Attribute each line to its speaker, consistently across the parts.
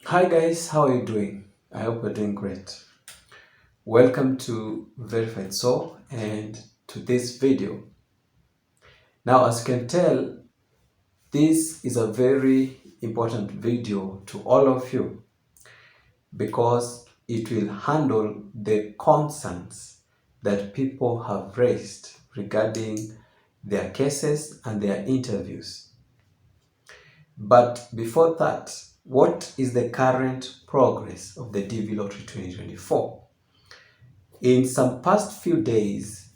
Speaker 1: Hi guys, how are you doing? I hope you're doing great. Welcome to Verified Soul and to this video. Now, as you can tell, this is a very important video to all of you because it will handle the concerns that people have raised regarding their cases and their interviews. But before that, what is the current progress of the DV Lottery 2024? In some past few days,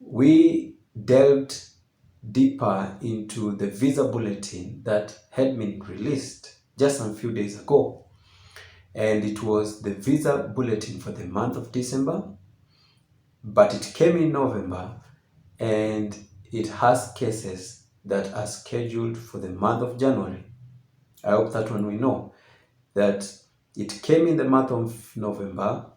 Speaker 1: we delved deeper into the visa bulletin that had been released just a few days ago. And it was the visa bulletin for the month of December, but it came in November and it has cases that are scheduled for the month of January. I hope that one we know that it came in the month of November.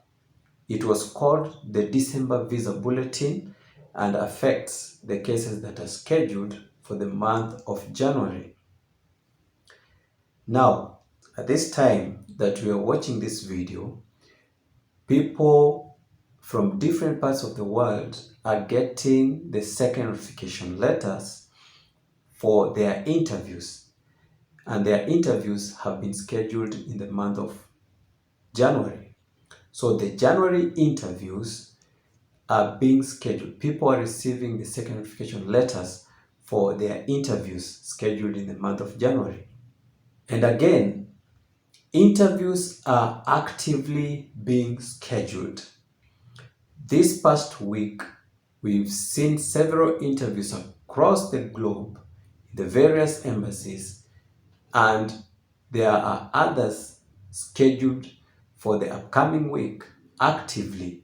Speaker 1: It was called the December Visa Bulletin and affects the cases that are scheduled for the month of January. Now, at this time that we are watching this video, people from different parts of the world are getting the second notification letters for their interviews. And their interviews have been scheduled in the month of January. So the January interviews are being scheduled. People are receiving the second notification letters for their interviews scheduled in the month of January. And again, interviews are actively being scheduled. This past week, we've seen several interviews across the globe in the various embassies, and there are others scheduled for the upcoming week actively.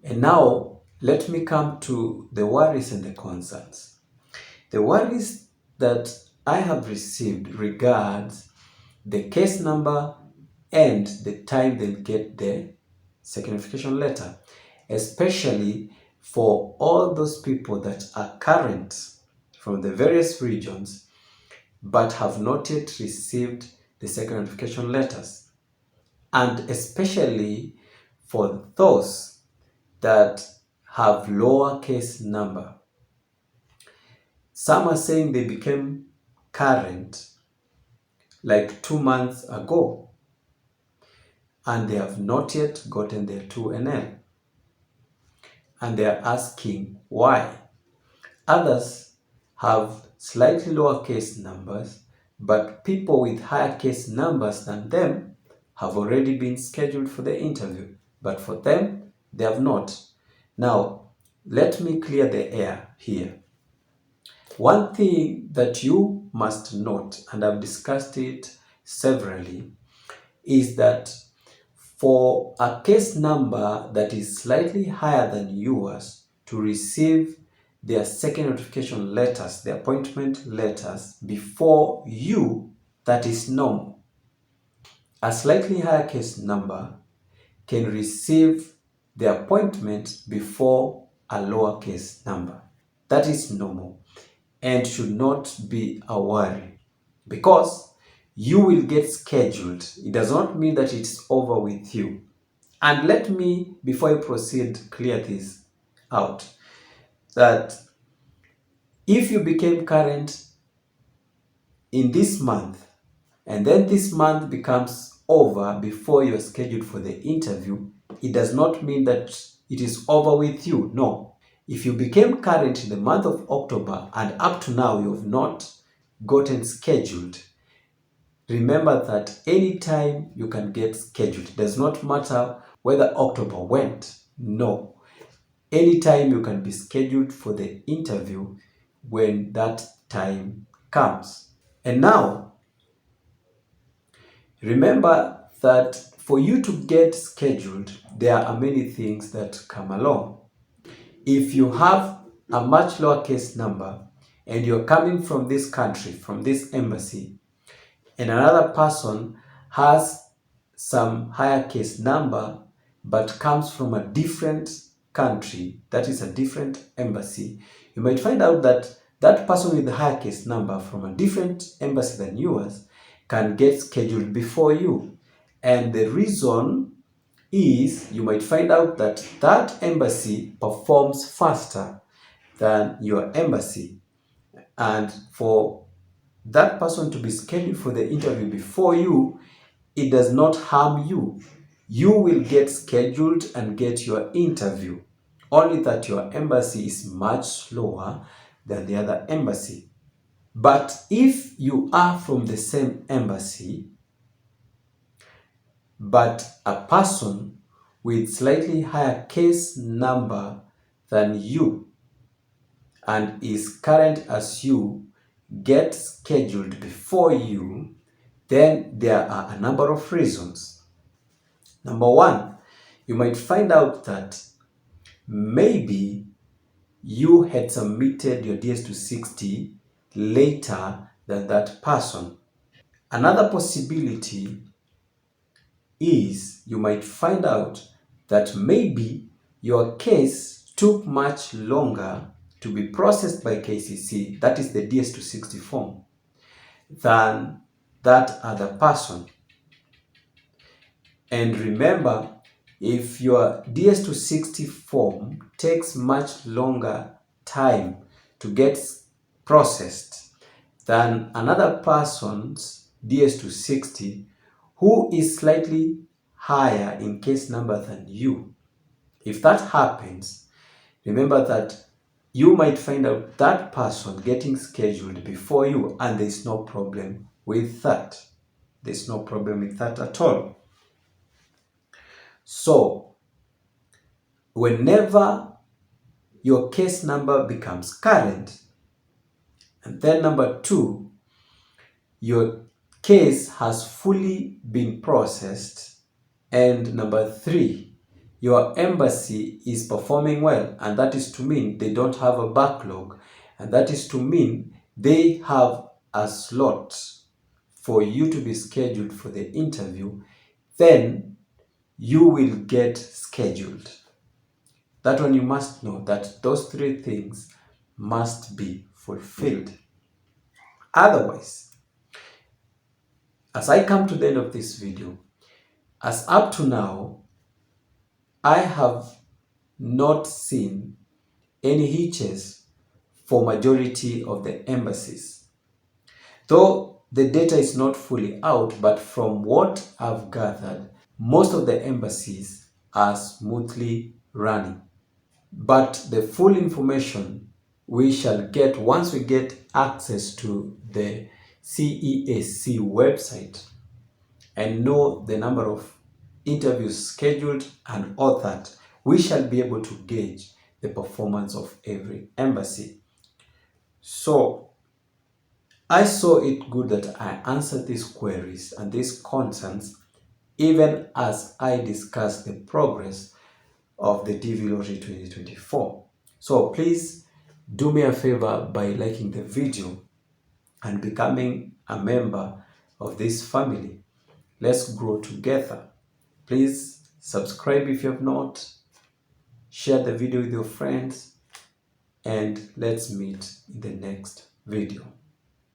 Speaker 1: And now, let me come to the worries and the concerns. The worries that I have received regards the case number and the time they'll get the second notification letter, especially for all those people that are current from the various regions but have not yet received the second notification letters, and especially for those that have lower case number. Some are saying they became current like 2 months ago and they have not yet gotten their 2NL, and they are asking why. Others have slightly lower case numbers, but people with higher case numbers than them have already been scheduled for the interview, but for them, they have not. Now, let me clear the air here. One thing that you must note, and I've discussed it severally, is that for a case number that is slightly higher than yours to receive their second notification letters, the appointment letters, before you, that is normal. A slightly higher case number can receive the appointment before a lower case number. That is normal and should not be a worry, because you will get scheduled. It does not mean that it's over with you. And let me, before I proceed, clear this out, that if you became current in this month and then this month becomes over before you're scheduled for the interview, it does not mean that it is over with you. No. If you became current in the month of October and up to now you have not gotten scheduled, remember that anytime you can get scheduled. It does not matter whether October went. No. Anytime you can be scheduled for the interview when that time comes. And now, remember that for you to get scheduled, there are many things that come along. If you have a much lower case number and you're coming from this country, from this embassy, and another person has some higher case number but comes from a different country, that is a different embassy, you might find out that that person with the higher case number from a different embassy than yours can get scheduled before you. And the reason is you might find out that that embassy performs faster than your embassy. And for that person to be scheduled for the interview before you, it does not harm you. You will get scheduled and get your interview. Only that your embassy is much slower than the other embassy. But if you are from the same embassy, but a person with slightly higher case number than you and is current as you get scheduled before you, then there are a number of reasons. Number one, you might find out that maybe you had submitted your DS260 later than that person. Another possibility is you might find out that maybe your case took much longer to be processed by KCC, that is the DS260 form, than that other person. And remember, if your DS260 form takes much longer time to get processed than another person's DS260 who is slightly higher in case number than you, if that happens, remember that you might find out that person getting scheduled before you, and there's no problem with that. There's no problem with that at all. So, whenever your case number becomes current, and then number two, your case has fully been processed, and number three, your embassy is performing well, and that is to mean they don't have a backlog, and that is to mean they have a slot for you to be scheduled for the interview, then you will get scheduled. That one you must know that those three things must be fulfilled. Otherwise, as I come to the end of this video, as up to now, I have not seen any hitches for majority of the embassies. Though the data is not fully out, but from what I've gathered, most of the embassies are smoothly running. But the full information we shall get once we get access to the CEAC website and know the number of interviews scheduled and all that, we shall be able to gauge the performance of every embassy. So I saw it good that I answered these queries and these concerns even as I discussed the progress of the DV Lottery 2024. So please do me a favor by liking the video and becoming a member of this family. Let's grow together. Please subscribe if you have not, share the video with your friends, and let's meet in the next video.